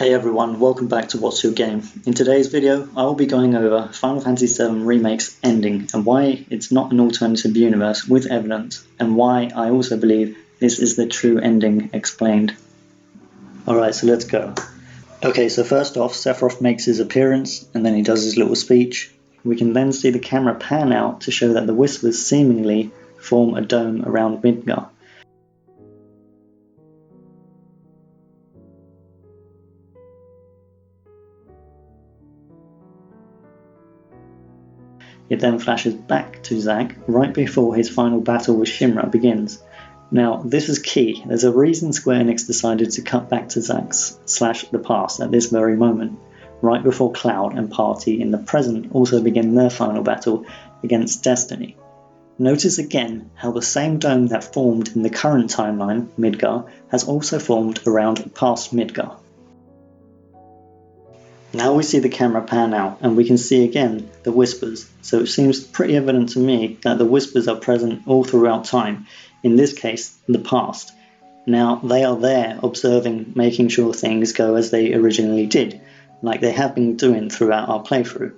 Hey everyone, welcome back to What's Your Game. In today's video, I will be going over Final Fantasy VII Remake's ending and why it's not an alternative universe with evidence, and why I also believe this is the true ending explained. Alright, so let's go. Okay, so first off, Sephiroth makes his appearance and then he does his little speech. We can then see the camera pan out to show that the Whispers seemingly form a dome around Midgar. It then flashes back to Zack right before his final battle with Shinra begins. Now, this is key. There's a reason Square Enix decided to cut back to Zack's / the past at this very moment, right before Cloud and Party in the present also begin their final battle against Destiny. Notice again how the same dome that formed in the current timeline, Midgar, has also formed around past Midgar. Now we see the camera pan out and we can see again the Whispers, so it seems pretty evident to me that the Whispers are present all throughout time, in this case the past. Now they are there observing, making sure things go as they originally did, like they have been doing throughout our playthrough.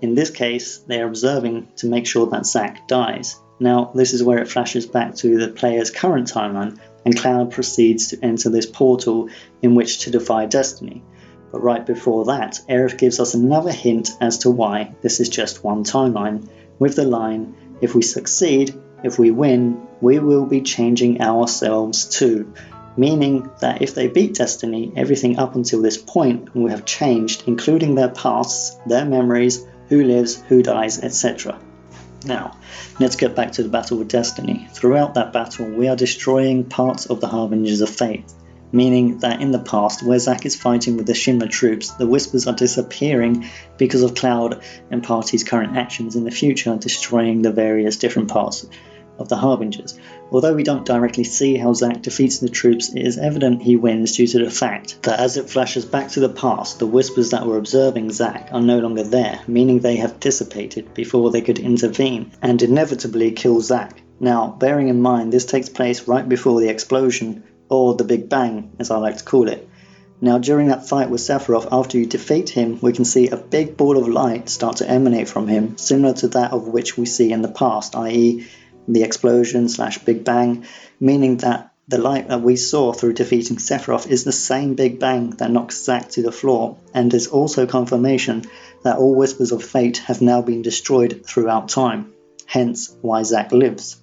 In this case they are observing to make sure that Zack dies. Now this is where it flashes back to the player's current timeline and Cloud proceeds to enter this portal in which to defy Destiny. But right before that, Aerith gives us another hint as to why this is just one timeline, with the line, "If we succeed, if we win, we will be changing ourselves too," meaning that if they beat Destiny, everything up until this point will have changed, including their pasts, their memories, who lives, who dies, etc. Now, let's get back to the battle with Destiny. Throughout that battle, we are destroying parts of the Harbingers of Fate. Meaning that in the past, where Zack is fighting with the Shinra troops, the Whispers are disappearing because of Cloud and Party's current actions in the future, destroying the various different parts of the Harbingers. Although we don't directly see how Zack defeats the troops, it is evident he wins due to the fact that as it flashes back to the past, the Whispers that were observing Zack are no longer there, meaning they have dissipated before they could intervene and inevitably kill Zack. Now, bearing in mind this takes place right before the explosion, or the Big Bang, as I like to call it. Now, during that fight with Sephiroth, after you defeat him, we can see a big ball of light start to emanate from him, similar to that of which we see in the past, i.e. the explosion / Big Bang, meaning that the light that we saw through defeating Sephiroth is the same Big Bang that knocks Zack to the floor, and is also confirmation that all Whispers of Fate have now been destroyed throughout time, hence why Zack lives.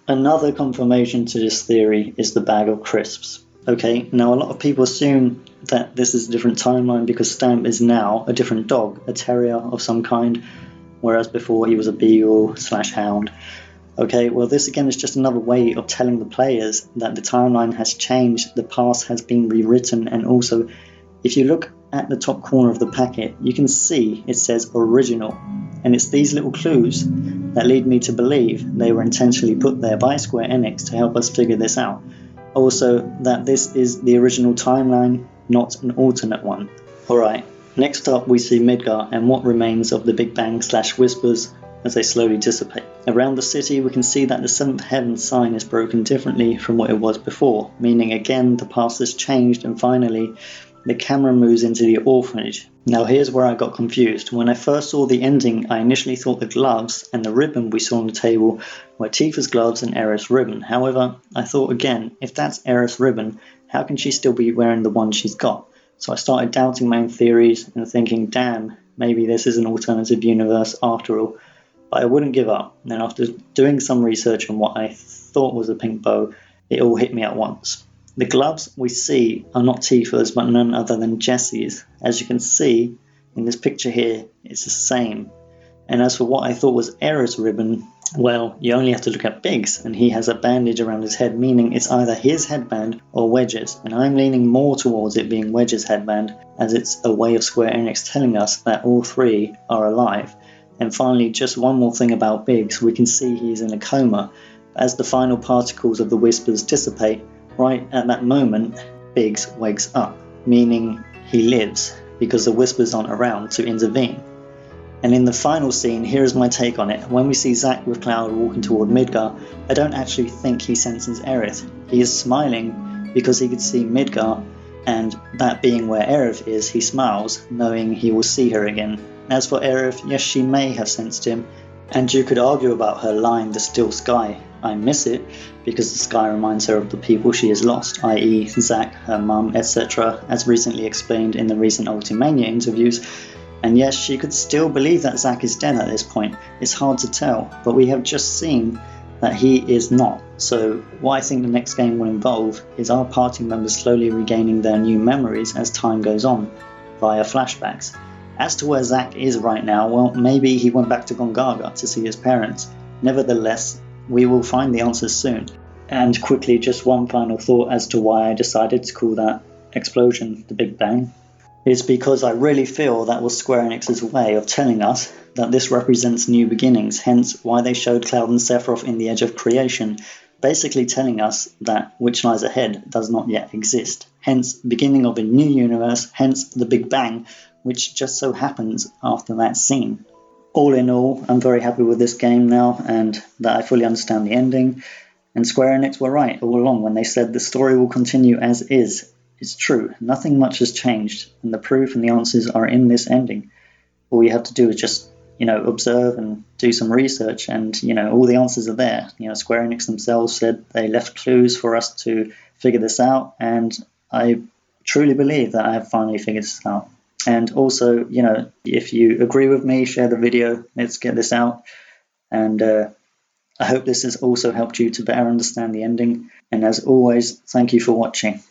Another confirmation to this theory is the bag of crisps. Okay, now a lot of people assume that this is a different timeline because Stamp is now a different dog, a terrier of some kind, whereas before he was a beagle / hound. Okay, well this again is just another way of telling the players that the timeline has changed, the past has been rewritten, and also if you look at the top corner of the packet, you can see it says original, and it's these little clues that lead me to believe they were intentionally put there by Square Enix to help us figure this out. Also, that this is the original timeline, not an alternate one. Alright, next up we see Midgar and what remains of the Big Bang / Whispers as they slowly dissipate. Around the city we can see that the 7th Heaven sign is broken differently from what it was before, meaning again the past has changed, and finally the camera moves into the orphanage. Now here's where I got confused. When I first saw the ending, I initially thought the gloves and the ribbon we saw on the table were Tifa's gloves and Aerith's ribbon. However, I thought again, if that's Aerith's ribbon, how can she still be wearing the one she's got? So I started doubting my own theories and thinking, damn, maybe this is an alternative universe after all. But I wouldn't give up, and after doing some research on what I thought was a pink bow, it all hit me at once. The gloves we see are not Tifa's but none other than Jesse's. As you can see in this picture here, it's the same. And as for what I thought was Aerith's ribbon, well, you only have to look at Biggs, and he has a bandage around his head, meaning it's either his headband or Wedge's, and I'm leaning more towards it being Wedge's headband, as it's a way of Square Enix telling us that all three are alive. And finally, just one more thing about Biggs, we can see he's in a coma. As the final particles of the Whispers dissipate, right at that moment, Biggs wakes up, meaning he lives, because the Whispers aren't around to intervene. And in the final scene, here is my take on it. When we see Zack with Cloud walking toward Midgar, I don't actually think he senses Aerith. He is smiling because he could see Midgar And that being where Aerith is, he smiles, knowing he will see her again. As for Aerith, yes, she may have sensed him, and you could argue about her line, "The still sky, I miss it," because the sky reminds her of the people she has lost, i.e. Zack, her mum, etc., as recently explained in the recent Ultimania interviews. And yes, she could still believe that Zack is dead at this point. It's hard to tell, but we have just seen that he is not. So what I think the next game will involve is our party members slowly regaining their new memories as time goes on, via flashbacks. As to where Zack is right now, well, maybe he went back to Gongaga to see his parents. Nevertheless, we will find the answers soon. And quickly, just one final thought as to why I decided to call that explosion the Big Bang. It's because I really feel that was Square Enix's way of telling us that this represents new beginnings, hence why they showed Cloud and Sephiroth in the edge of creation, basically telling us that which lies ahead does not yet exist, hence beginning of a new universe, hence the Big Bang, which just so happens after that scene. All in all, I'm very happy with this game now, and that I fully understand the ending, and Square Enix were right all along when they said the story will continue as is. It's true, nothing much has changed, and the proof and the answers are in this ending. All you have to do is just, observe and do some research, and, all the answers are there. Square Enix themselves said they left clues for us to figure this out, and I truly believe that I have finally figured this out. And also, if you agree with me, share the video, let's get this out, and I hope this has also helped you to better understand the ending, and as always, thank you for watching.